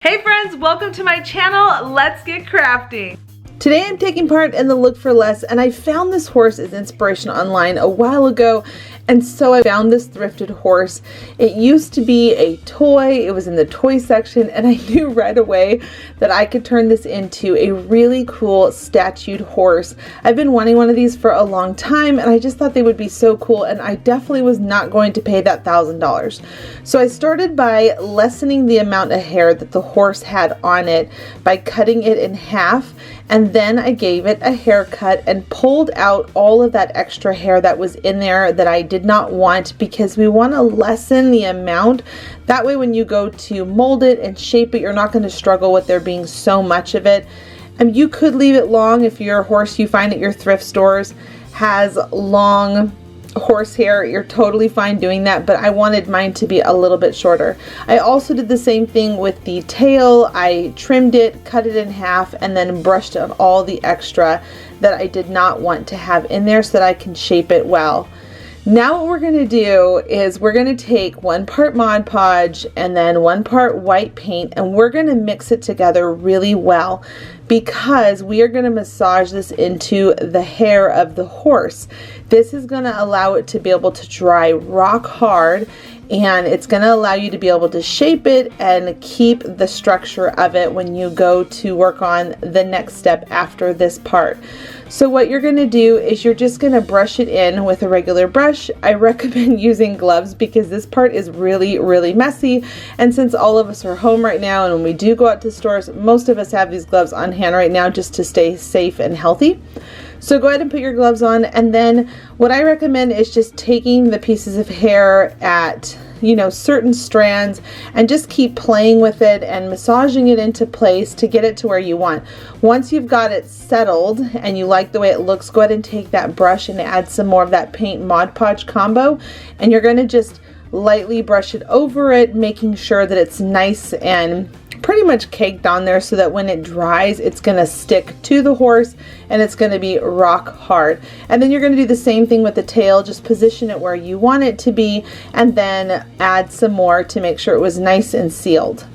Hey friends, welcome to my channel. Let's get crafty. Today I'm taking part in the Look for Less, and I found this horse as inspiration online a while ago, and so I found this thrifted horse. It used to be a toy, it was in the toy section, and I knew right away that I could turn this into a really cool statued horse. I've been wanting one of these for a long time, and I just thought they would be so cool, and I definitely was not going to pay that $1,000. So I started by lessening the amount of hair that the horse had on it by cutting it in half, and then I gave it a haircut and pulled out all of that extra hair that was in there that I did not want, because we want to lessen the amount. That way when you go to mold it and shape it, you're not going to struggle with there being so much of it. And you could leave it long if your horse you find at your thrift stores has long horse hair. You're totally fine doing that, but I wanted mine to be a little bit shorter. I also did the same thing with the tail. I trimmed it, cut it in half, and then brushed out all the extra that I did not want to have in there so that I can shape it well. Now what we're going to do is we're going to take 1 part Mod Podge and then 1 part white paint, and we're going to mix it together really well, because we are going to massage this into the hair of the horse. This is going to allow it to be able to dry rock hard, and it's going to allow you to be able to shape it and keep the structure of it when you go to work on the next step after this part. So what you're going to do is you're just going to brush it in with a regular brush. I recommend using gloves because this part is really messy, and since all of us are home right now and when we do go out to stores, most of us have these gloves on hand right now just to stay safe and healthy. So go ahead and put your gloves on, and then what I recommend is just taking the pieces of hair at certain strands and just keep playing with it and massaging it into place to get it to where you want. Once you've got it settled and you like the way it looks, go ahead and take that brush and add some more of that paint Mod Podge combo, and you're going to just lightly brush it over it, making sure that it's nice and pretty much caked on there so that when it dries, it's going to stick to the horse and it's going to be rock hard. And then you're going to do the same thing with the tail. Just position it where you want it to be and then add some more to make sure it was nice and sealed.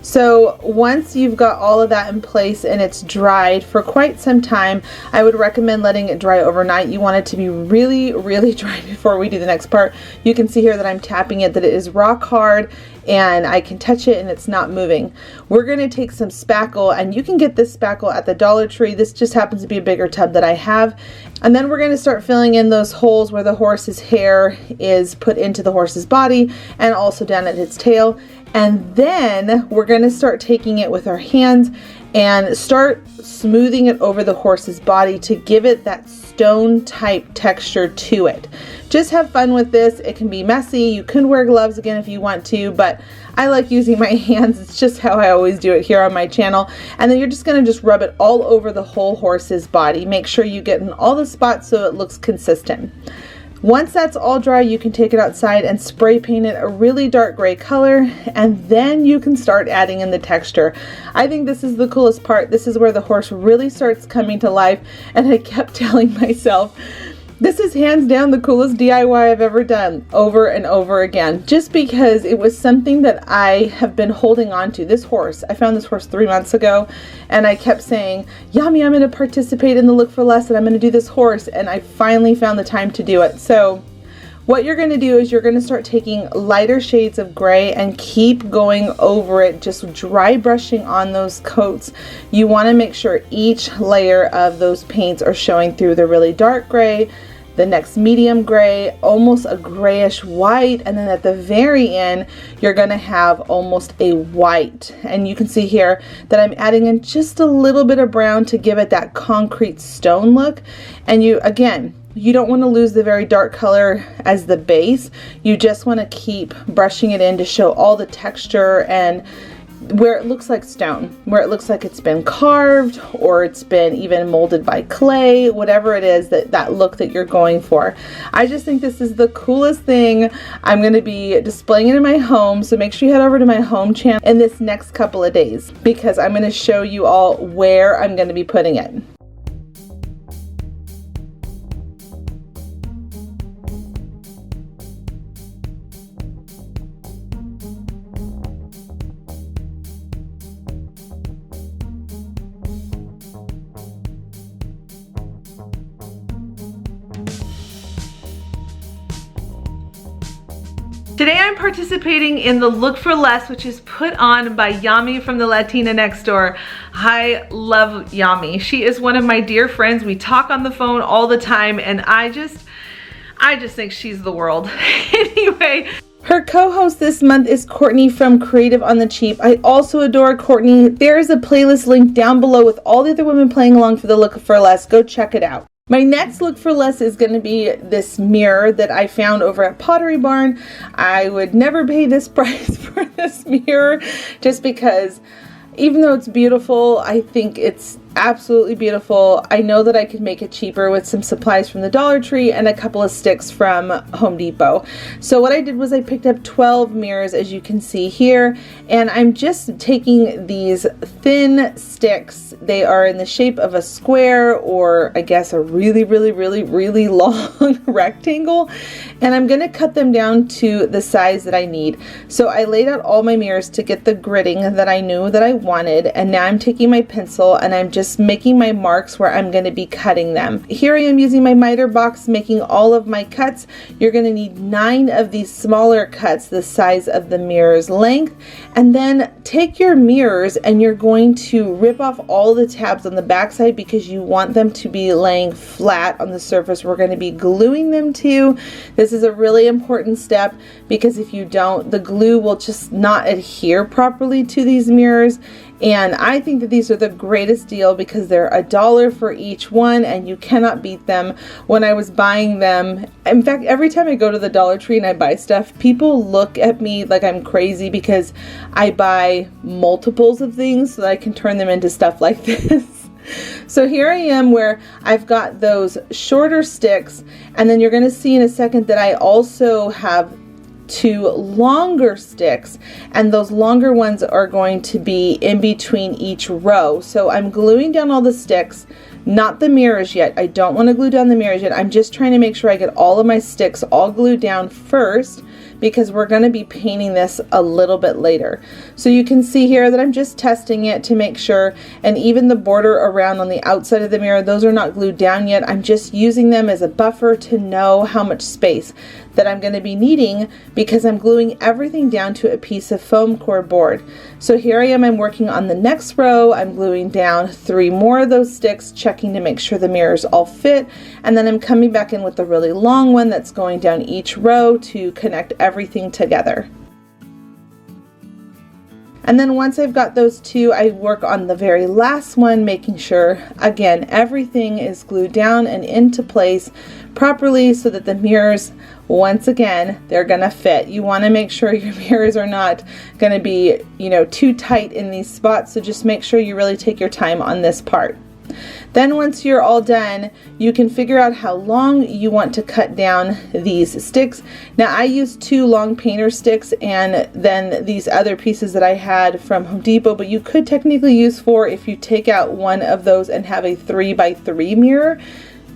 So once you've got all of that in place and it's dried for quite some time, I would recommend letting it dry overnight. You want it to be really dry before we do the next part. You can see here that I'm tapping it, that it is rock hard, and I can touch it and it's not moving. We're going to take some spackle, and you can get this spackle at the Dollar Tree. This just happens to be a bigger tub that I have. And then we're going to start filling in those holes where the horse's hair is put into the horse's body and also down at its tail. And then we're going to start taking it with our hands and start smoothing it over the horse's body to give it that stone type texture to it. Just have fun with this. It can be messy. You can wear gloves again if you want to, but I like using my hands. It's just how I always do it here on my channel. And then you're just going to just rub it all over the whole horse's body. Make sure you get in all the spots so it looks consistent. Once that's all dry, you can take it outside and spray paint it a really dark gray color, and then you can start adding in the texture. I think this is the coolest part. This is where the horse really starts coming to life, and I kept telling myself, this is hands down the coolest DIY I've ever done, over and over again, just because it was something that I have been holding on to. This horse, I found this horse 3 months ago, and I kept saying, Yami, I'm going to participate in the Look for Less, and I'm going to do this horse, and I finally found the time to do it. So what you're going to do is you're going to start taking lighter shades of gray and keep going over it, just dry brushing on those coats. You want to make sure each layer of those paints are showing through the really dark gray, the next medium gray, almost a grayish white, and then at the very end you're going to have almost a white. And you can see here that I'm adding in just a little bit of brown to give it that concrete stone look. And you don't want to lose the very dark color as the base. You just want to keep brushing it in to show all the texture and where it looks like stone, where it looks like it's been carved or it's been even molded by clay, whatever it is, that look that you're going for. I just think this is the coolest thing. I'm going to be displaying it in my home, so make sure you head over to my home channel in this next couple of days, because I'm going to show you all where I'm going to be putting it. Today I'm participating in the Look for Less, which is put on by Yami from the Latina next door. I love Yami. She is one of my dear friends. We talk on the phone all the time, and I just think she's the world. Anyway. Her co-host this month is Courtney from Creative on the Cheap. I also adore Courtney. There is a playlist link down below with all the other women playing along for the Look for Less. Go check it out. My next Look for Less is going to be this mirror that I found over at Pottery Barn. I would never pay this price for this mirror just because even though it's beautiful, I think it's absolutely beautiful. I know that I could make it cheaper with some supplies from the Dollar Tree and a couple of sticks from Home Depot. So what I did was I picked up 12 mirrors, as you can see here, and I'm just taking these thin sticks. They are in the shape of a square, or I guess a really long rectangle, and I'm going to cut them down to the size that I need. So I laid out all my mirrors to get the gridding that I knew that I wanted, and now I'm taking my pencil and I'm just making my marks where I'm going to be cutting them. Here I am using my miter box, making all of my cuts. You're going to need 9 of these smaller cuts the size of the mirror's length, and then take your mirrors and you're going to rip off all the tabs on the back side because you want them to be laying flat on the surface we're going to be gluing them to. This is a really important step because if you don't, the glue will just not adhere properly to these mirrors. And I think that these are the greatest deal because they're $1 for each one and you cannot beat them. When I was buying them, in fact, every time I go to the Dollar Tree and I buy stuff, people look at me like I'm crazy because I buy multiples of things so that I can turn them into stuff like this. So here I am where I've got those shorter sticks, and then you're going to see in a second that I also have 2 longer sticks, and those longer ones are going to be in between each row. So I'm gluing down all the sticks, not the mirrors yet. I don't want to glue down the mirrors yet. I'm just trying to make sure I get all of my sticks all glued down first because we're going to be painting this a little bit later. So you can see here that I'm just testing it to make sure, and even the border around on the outside of the mirror, those are not glued down yet. I'm just using them as a buffer to know how much space that I'm going to be needing because I'm gluing everything down to a piece of foam core board. So here I am, I'm working on the next row. I'm gluing down 3 more of those sticks, checking to make sure the mirrors all fit, and then I'm coming back in with the really long one that's going down each row to connect everything together. And then once I've got those 2, I work on the very last one, making sure, again, everything is glued down and into place properly so that the mirrors, once again, they're gonna fit. You wanna make sure your mirrors are not gonna be, too tight in these spots, so just make sure you really take your time on this part. Then once you're all done, you can figure out how long you want to cut down these sticks. Now I used 2 long painter sticks and then these other pieces that I had from Home Depot, but you could technically use 4 if you take out one of those and have a 3x3 mirror.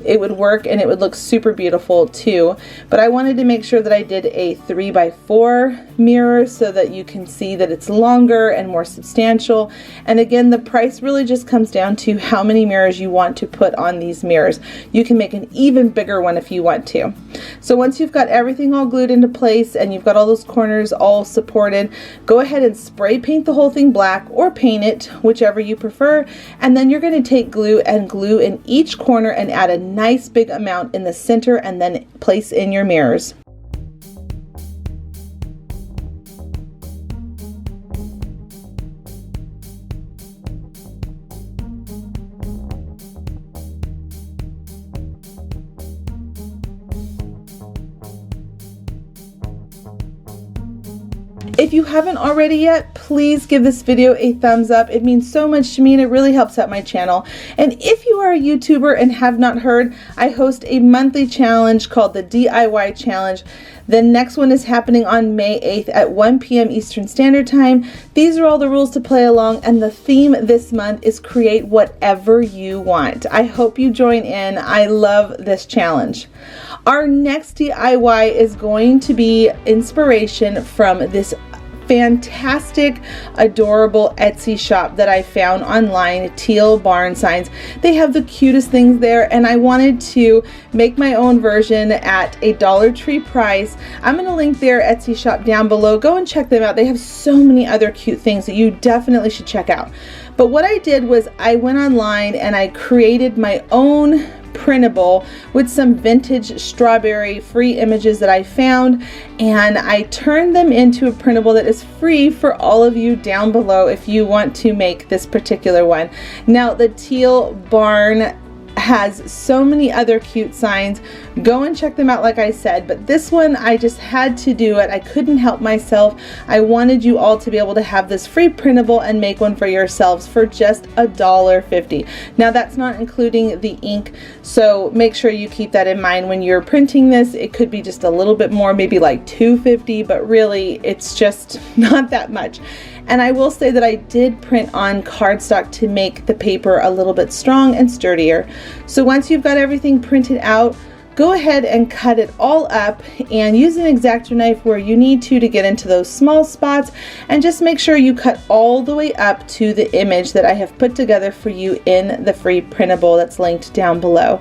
It would work and it would look super beautiful too. But I wanted to make sure that I did a 3x4 mirror so that you can see that it's longer and more substantial. And again, the price really just comes down to how many mirrors you want to put on these mirrors. You can make an even bigger one if you want to. So once you've got everything all glued into place and you've got all those corners all supported, go ahead and spray paint the whole thing black or paint it, whichever you prefer. And then you're going to take glue and glue in each corner and add a nice big amount in the center and then place in your mirrors. If you haven't already yet, please give this video a thumbs up. It means so much to me and it really helps out my channel. And if you are a YouTuber and have not heard, I host a monthly challenge called the DIY Challenge. The next one is happening on May 8th at 1 p.m. Eastern Standard Time. These are all the rules to play along, and the theme this month is create whatever you want. I hope you join in. I love this challenge. Our next DIY is going to be inspiration from this fantastic, adorable Etsy shop that I found online, Teal barn signs. They have the cutest things there, and I wanted to make my own version at a Dollar Tree price. I'm going to link their Etsy shop down below. Go and check them out. They have so many other cute things that you definitely should check out. But what I did was I went online and I created my own printable with some vintage strawberry free images that I found, and I turned them into a printable that is free for all of you down below if you want to make this particular one. Now the Teal barn has so many other cute signs. Go and check them out like I said, but this one I just had to do it. I couldn't help myself. I wanted you all to be able to have this free printable and make one for yourselves for just $1.50. Now that's not including the ink, so make sure you keep that in mind when you're printing this. It could be just a little bit more, maybe like $2.50, but really it's just not that much. And I will say that I did print on cardstock to make the paper a little bit strong and sturdier. So once you've got everything printed out, go ahead and cut it all up and use an X-Acto knife where you need to get into those small spots, and just make sure you cut all the way up to the image that I have put together for you in the free printable that's linked down below.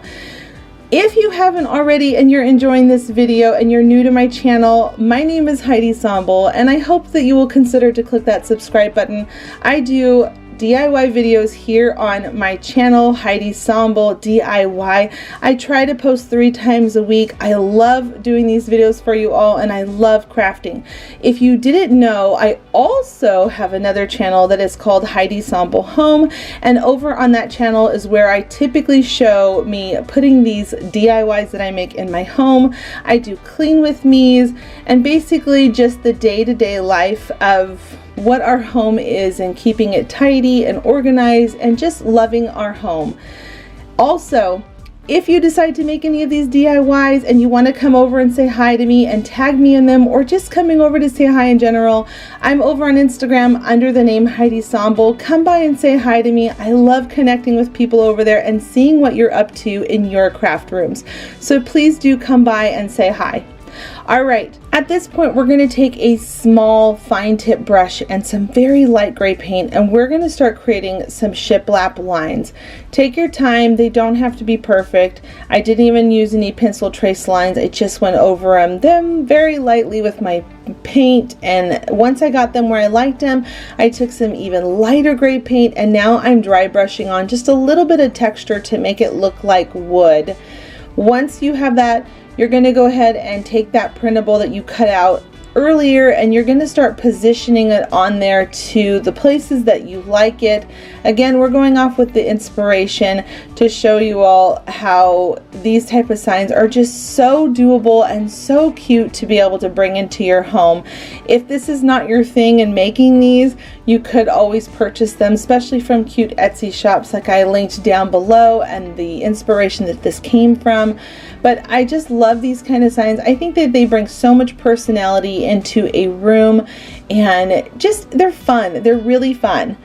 If you haven't already and you're enjoying this video and you're new to my channel, my name is Heidi Sonboul, and I hope that you will consider to click that subscribe button. I do DIY videos here on my channel, Heidi Sonboul DIY. I try to post 3 times a week. I love doing these videos for you all, and I love crafting. If you didn't know, I also have another channel that is called Heidi Sonboul Home, and over on that channel is where I typically show me putting these DIYs that I make in my home. I do clean with me's and basically just the day-to-day life of what our home is and keeping it tidy and organized and just loving our home. Also, if you decide to make any of these DIYs and you want to come over and say hi to me and tag me in them, or just coming over to say hi in general, I'm over on Instagram under the name Heidi Sonboul. Come by and say hi to me. I love connecting with people over there and seeing what you're up to in your craft rooms. So please do come by and say hi. All right, at this point we're going to take a small fine tip brush and some very light gray paint, and we're going to start creating some shiplap lines. Take your time, they don't have to be perfect. I didn't even use any pencil trace lines. I just went over them very lightly with my paint, and once I got them where I liked them, I took some even lighter gray paint, and now I'm dry brushing on just a little bit of texture to make it look like wood. Once you have that, you're going to go ahead and take that printable that you cut out earlier, and you're going to start positioning it on there to the places that you like it. Again, we're going off with the inspiration to show you all how these type of signs are just so doable and so cute to be able to bring into your home. If this is not your thing in making these, you could always purchase them, especially from cute Etsy shops like I linked down below and the inspiration that this came from. But I just love these kind of signs. I think that they bring so much personality into a room, and just they're fun. They're really fun.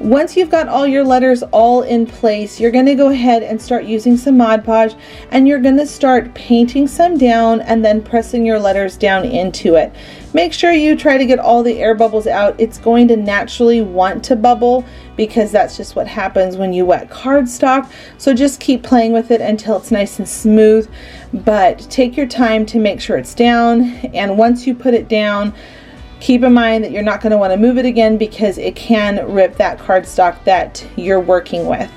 Once you've got all your letters all in place, you're going to go ahead and start using some Mod Podge, and you're going to start painting some down and then pressing your letters down into it. Make sure you try to get all the air bubbles out. It's going to naturally want to bubble because that's just what happens when you wet cardstock. So just keep playing with it until it's nice and smooth, but take your time to make sure it's down. And once you put it down, keep in mind that you're not going to want to move it again because it can rip that cardstock that you're working with.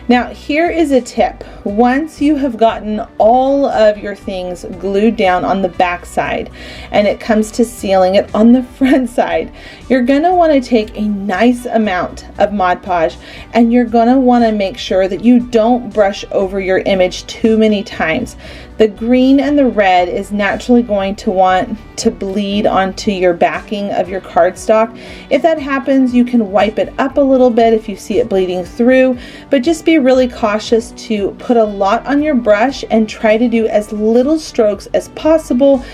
Now here is a tip. Once you have gotten all of your things glued down on the back side and it comes to sealing it on the front side, you're going to want to take a nice amount of Mod Podge, and you're going to want to make sure that you don't brush over your image too many times. The green and the red is naturally going to want to bleed onto your backing of your cardstock. If that happens, you can wipe it up a little bit if you see it bleeding through, but just be really cautious to put a lot on your brush and try to do as little strokes as possible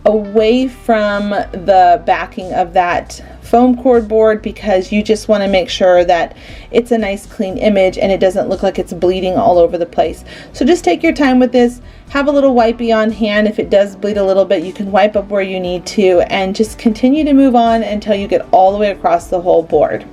away from the backing of that foam cord board, because you just want to make sure that it's a nice clean image and it doesn't look like it's bleeding all over the place. So just take your time with this. Have a little wipey on hand. If it does bleed a little bit, you can wipe up where you need to, and just continue to move on until you get all the way across the whole board.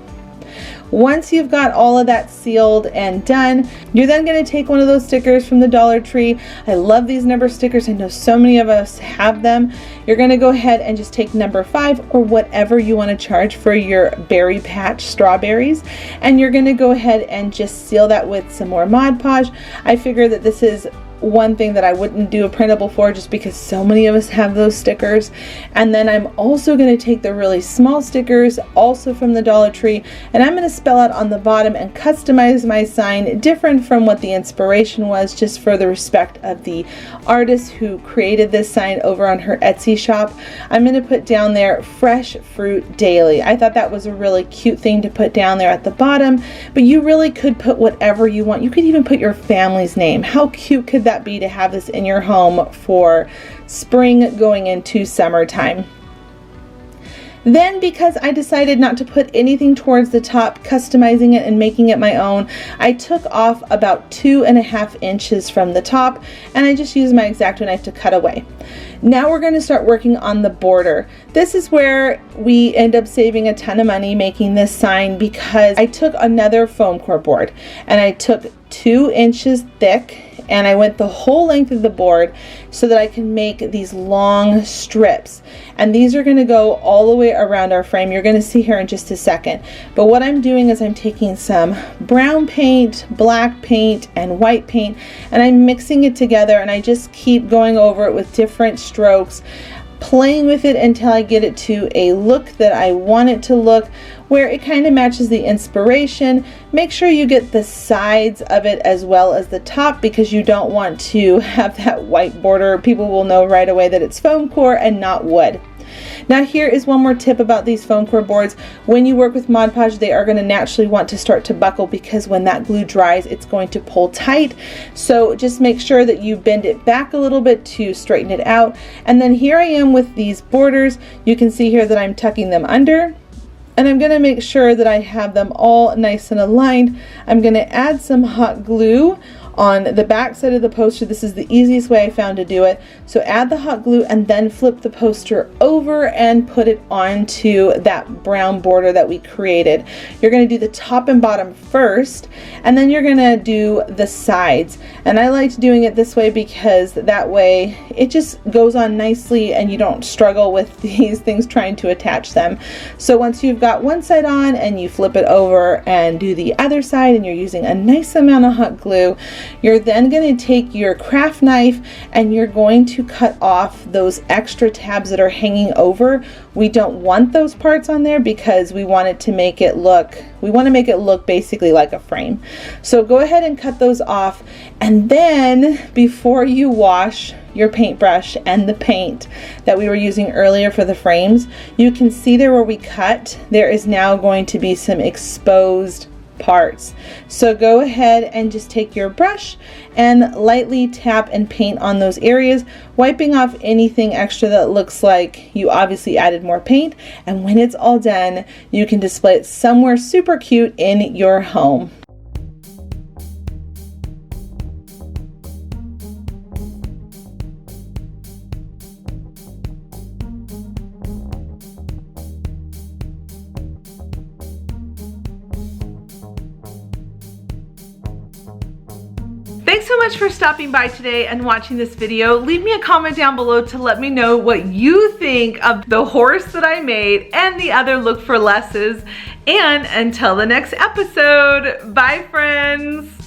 Once you've got all of that sealed and done, you're then going to take one of those stickers from the Dollar Tree. I love these number stickers. I know so many of us have them. You're going to go ahead and just take number 5 or whatever you want to charge for your berry patch strawberries, and you're going to go ahead and just seal that with some more Mod Podge. I figure that this is one thing that I wouldn't do a printable for, just because so many of us have those stickers. And then I'm also going to take the really small stickers, also from the Dollar Tree, and I'm going to spell out on the bottom and customize my sign different from what the inspiration was, just for the respect of the artist who created this sign over on her Etsy shop. I'm going to put down there Fresh Fruit Daily. I thought that was a really cute thing to put down there at the bottom, but you really could put whatever you want. You could even put your family's name. How cute could that be to have this in your home for spring going into summertime? Then, because I decided not to put anything towards the top, customizing it and making it my own, I took off about 2.5 inches from the top, and I just used my X-Acto knife to cut away. Now we're going to start working on the border. This is where we end up saving a ton of money making this sign, because I took another foam core board and I took 2 inches thick, and I went the whole length of the board so that I can make these long strips. And these are going to go all the way around our frame. You're going to see here in just a second. But what I'm doing is I'm taking some brown paint, black paint, and white paint, and I'm mixing it together, and I just keep going over it with different strokes, playing with it until I get it to a look that I want it to look, where it kind of matches the inspiration. Make sure you get the sides of it as well as the top, because you don't want to have that white border. People will know right away that it's foam core and not wood. Now here is one more tip about these foam core boards. When you work with Mod Podge, they are going to naturally want to start to buckle, because when that glue dries, it's going to pull tight. So just make sure that you bend it back a little bit to straighten it out. And then here I am with these borders. You can see here that I'm tucking them under, and I'm going to make sure that I have them all nice and aligned. I'm going to add some hot glue on the back side of the poster. This is the easiest way I found to do it. So add the hot glue and then flip the poster over and put it onto that brown border that we created. You're going to do the top and bottom first, and then you're going to do the sides. And I liked doing it this way because that way it just goes on nicely and you don't struggle with these things trying to attach them. So once you've got one side on and you flip it over and do the other side, and you're using a nice amount of hot glue, you're then going to take your craft knife and you're going to cut off those extra tabs that are hanging over. We don't want those parts on there because we want it to make it look, we want to make it look basically like a frame. So go ahead and cut those off, and then before you wash your paintbrush and the paint that we were using earlier for the frames, you can see there where we cut, there is now going to be some exposed parts. So go ahead and just take your brush and lightly tap and paint on those areas, wiping off anything extra that looks like you obviously added more paint. And when it's all done, you can display it somewhere super cute in your home. Thanks so much for stopping by today and watching this video. Leave me a comment down below to let me know what you think of the horse that I made and the other Look for Lesses. And until the next episode, bye friends.